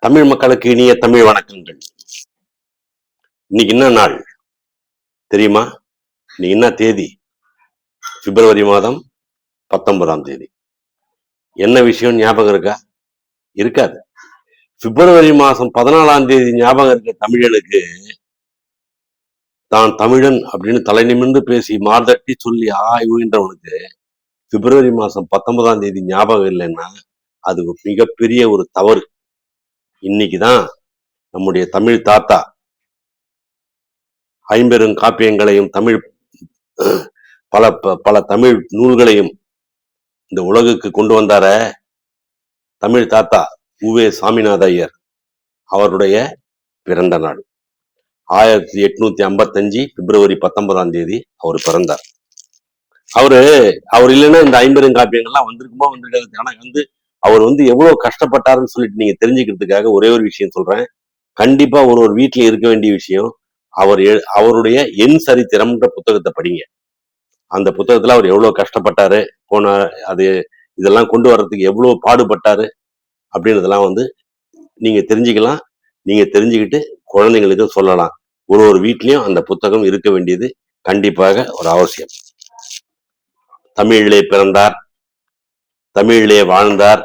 தமிழ் மக்களுக்கு இனிய தமிழ் வணக்கங்கள். இன்னைக்கு என்ன நாள் தெரியுமா? இன்னைக்கு என்ன தேதி? பிப்ரவரி மாதம் 19ஆம் தேதி. என்ன விஷயம் ஞாபகம் இருக்கா? இருக்காது. பிப்ரவரி மாதம் 14ஆம் தேதி ஞாபகம் இருக்க தமிழனுக்கு தான் தமிழன் அப்படின்னு தலை நிமிர்ந்து பேசி மார்தட்டி சொல்லி ஆய்வுன்றவனுக்கு பிப்ரவரி மாதம் 19ஆம் தேதி ஞாபகம் இல்லைன்னா அது மிகப்பெரிய ஒரு தவறு. இன்னைக்குதான் நம்முடைய தமிழ் தாத்தா ஐம்பெரும் காப்பியங்களையும் தமிழ் பல பல தமிழ் நூல்களையும் இந்த உலகுக்கு கொண்டு வந்தார தமிழ் தாத்தா உவே சாமிநாத ஐயர். அவருடைய பிறந்த நாள் 1855 பிப்ரவரி 19ஆம் தேதி அவர் பிறந்தார். அவர் இல்லைன்னா இந்த ஐம்பெரும் காப்பியங்கள்லாம் வந்திருக்குமா வந்திருக்காது. ஆனா அவர் எவ்வளவு கஷ்டப்பட்டாருன்னு சொல்லிட்டு நீங்க தெரிஞ்சுக்கிறதுக்காக ஒரே ஒரு விஷயம் சொல்றேன். கண்டிப்பா ஒரு வீட்டுல இருக்க வேண்டிய விஷயம், அவருடைய என் சரித்திரம்ன்ற புத்தகத்தை படிங்க. அந்த புத்தகத்துல அவர் எவ்வளவு கஷ்டப்பட்டாரு, இதெல்லாம் கொண்டு வர்றதுக்கு எவ்வளவு பாடுபட்டாரு அப்படின்றதெல்லாம் நீங்க தெரிஞ்சுக்கலாம். நீங்க தெரிஞ்சுக்கிட்டு குழந்தைங்களுக்கு சொல்லலாம். ஒரு வீட்லயும் அந்த புத்தகம் இருக்க வேண்டியது கண்டிப்பாக ஒரு அவசியம். தமிழிலே பிறந்தார், தமிழிலே வாழ்ந்தார்,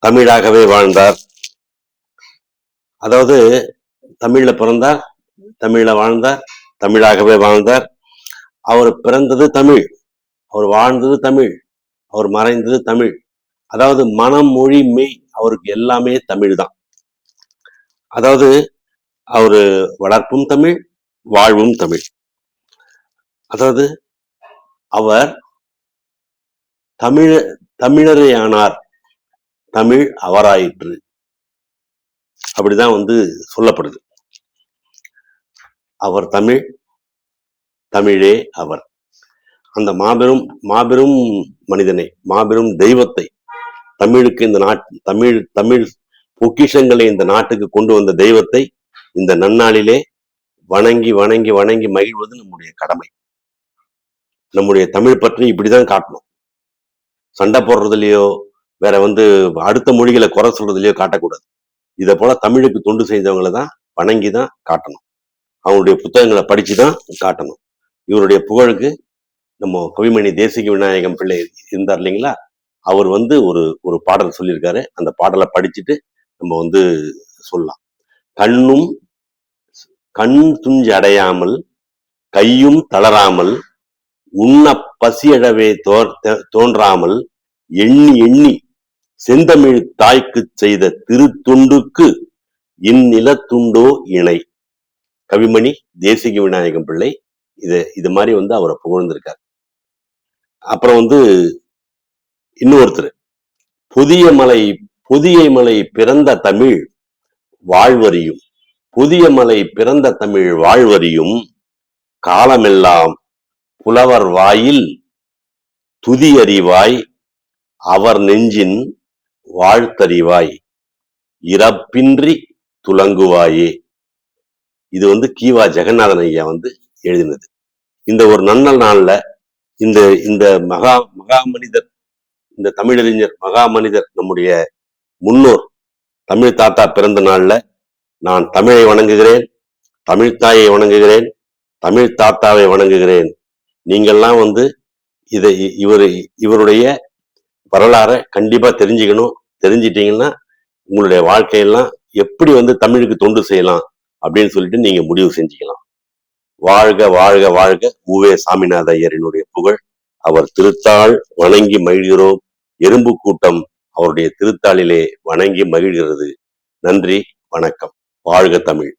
தமிழாகவே வாழ்ந்தார். அதாவது தமிழ்ல பிறந்தார், தமிழ்ல வாழ்ந்தார், தமிழாகவே வாழ்ந்தார். அவர் பிறந்தது தமிழ், அவர் வாழ்ந்தது தமிழ், அவர் மறைந்தது தமிழ். அதாவது மனம் மொழி மெய் அவருக்கு எல்லாமே தமிழ் தான். அதாவது அவரு வளர்ப்பும் தமிழ், வாழ்வும் தமிழ். அதாவது அவர் தமிழரே ஆனார், தமிழ் அவராயிற்று, அப்படிதான் சொல்லப்படுது. அவர் தமிழ், தமிழே அவர். அந்த மாபெரும் மாபெரும் மனிதனை, மாபெரும் தெய்வத்தை, தமிழுக்கு இந்த தமிழ் பொக்கிஷங்களை இந்த நாட்டுக்கு கொண்டு வந்த தெய்வத்தை இந்த நன்னாளிலே வணங்கி வணங்கி வணங்கி மகிழ்வது நம்முடைய கடமை. நம்முடைய தமிழ் பற்றி இப்படிதான் காட்டணும். சண்டை போடுறதுலயோ வேற அடுத்த மொழிகளை குறை சொல்றதுலயோ காட்டக்கூடாது. இதை போல தமிழுக்கு தொண்டு செய்தவங்களை தான் வணங்கிதான் காட்டணும். அவங்களுடைய புத்தகங்களை படிச்சுதான் காட்டணும். இவருடைய புகழுக்கு நம்ம கவிமணி தேசிக விநாயகம் பிள்ளை இருந்தார் இல்லைங்களா, அவர் ஒரு பாடல் சொல்லியிருக்காரு. அந்த பாடலை படிச்சுட்டு நம்ம சொல்லலாம். கண் துஞ்சு அடையாமல், கையும் தளராமல், உண்ண பசியழவே தோன்றாமல், எண்ணி எண்ணி செந்தமிழ் தாய்க்கு செய்த திருத்துண்டுக்கு இந்நிலத்துண்டோ இணை. கவிமணி தேசிக விநாயகம் பிள்ளை இது மாதிரி அவரை புகழ்ந்திருக்கார். அப்புறம் இன்னொருத்தர், புதிய மலை பிறந்த தமிழ் வாழ்வரியும், புதிய மலை பிறந்த தமிழ் வாழ்வரியும், காலமெல்லாம் புலவர் வாயில் துதியறிவாய், அவர் நெஞ்சின் வாழ்த்தறிவாய், இறப்பின்றி துலங்குவாயே. இது கீவா ஜெகநாதன் ஐயா எழுதினது. இந்த ஒரு நல்ல நாள்ல இந்த மகா மனிதர், இந்த தமிழறிஞர் மகா மனிதர், நம்முடைய முன்னோர் தமிழ் தாத்தா பிறந்த நாள்ல நான் தமிழை வணங்குகிறேன், தமிழ் தாயை வணங்குகிறேன், தமிழ் தாத்தாவை வணங்குகிறேன். நீங்கள்லாம் இவருடைய வரலாறை கண்டிப்பா தெரிஞ்சுக்கணும். தெரிஞ்சிட்டீங்கன்னா உங்களுடைய வாழ்க்கையெல்லாம் எப்படி தமிழுக்கு தொண்டு செய்யலாம் அப்படின்னு சொல்லிட்டு நீங்க முடிவு செஞ்சுக்கலாம். வாழ்க வாழ்க வாழ்க உவே சாமிநாத ஐயரினுடைய புகழ். அவர் திருத்தாள் வணங்கி மகிழ்கிறோம். எறும்பு கூட்டம் அவருடைய திருத்தாளிலே வணங்கி மகிழ்கிறது. நன்றி, வணக்கம். வாழ்க தமிழ்.